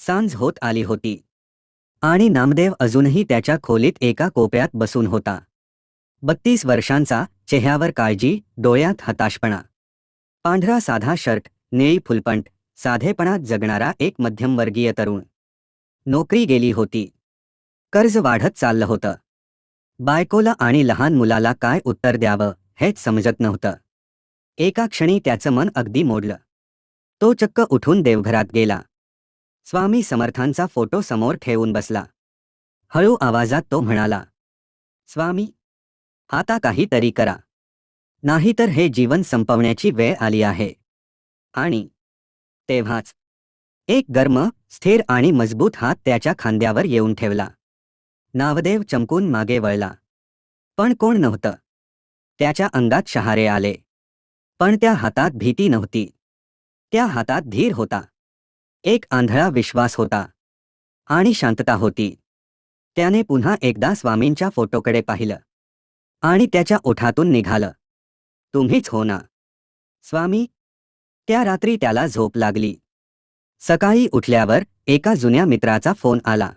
सांज होत आली होती आणि नामदेव अजूनही त्याच्या खोलीत एका कोपऱ्यात बसून होता. 32 वर्षांचा, चेहऱ्यावर काळजी, डोळ्यात हताशपणा. पांढरा साधा शर्ट, निळी फुलपंट, साधेपणात जगणारा एक मध्यमवर्गीय तरुण. नोकरी गेली होती. कर्ज वाढत चाललं होतं. बायकोला आणि लहान मुलाला काय उत्तर द्यावं हेच समजत नव्हतं. एका क्षणी त्याचं मन अगदी मोडलं. तो चक्क उठून देवघरात गेला. स्वामी समर्थांचा फोटो समोर ठेवून बसला. हळू आवाजात तो म्हणाला, स्वामी, आता काहीतरी करा. नाहीतर हे जीवन संपवण्याची वेळ आली आहे. आणि तेव्हाच एक गर्म, स्थिर आणि मजबूत हात त्याच्या खांद्यावर येऊन ठेवला. नामदेव चमकून मागे वळला. पण कोण नव्हतं. त्याच्या अंगात शहारे आले. पण त्या हातात भीती नव्हती. त्या हातात धीर होता. एक आंधळा विश्वास होता. आणि शांतता होती. त्याने पुन्हा एकदा स्वामींच्या फोटोकडे पाहिलं. आणि त्याच्या ओठातून निघालं, तुम्हीच हो ना, स्वामी. त्या रात्री त्याला झोप लागली. सकाळी उठल्यावर एका जुन्या मित्राचा फोन आला,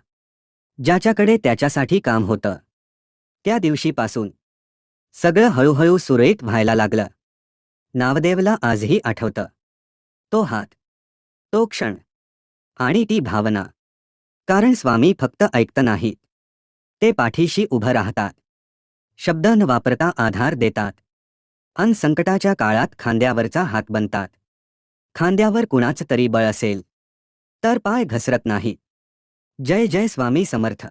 ज्याच्याकडे त्याच्यासाठी काम होतं. त्या दिवशीपासून सगळं हळूहळू सुरळीत व्हायला लागलं. नामदेवला आजही आठवतं. तो हात, तो क्षण आणि ती भावना. कारण स्वामी फक्त ऐकत नाहीत. ते पाठीशी उभं राहतात. शब्द न वापरता आधार देतात. अन संकटाच्या काळात खांद्यावरचा हात बनतात. खांद्यावर कुणाचं तरी बळ असेल तर पाय घसरत नाही. जय जय स्वामी समर्थ.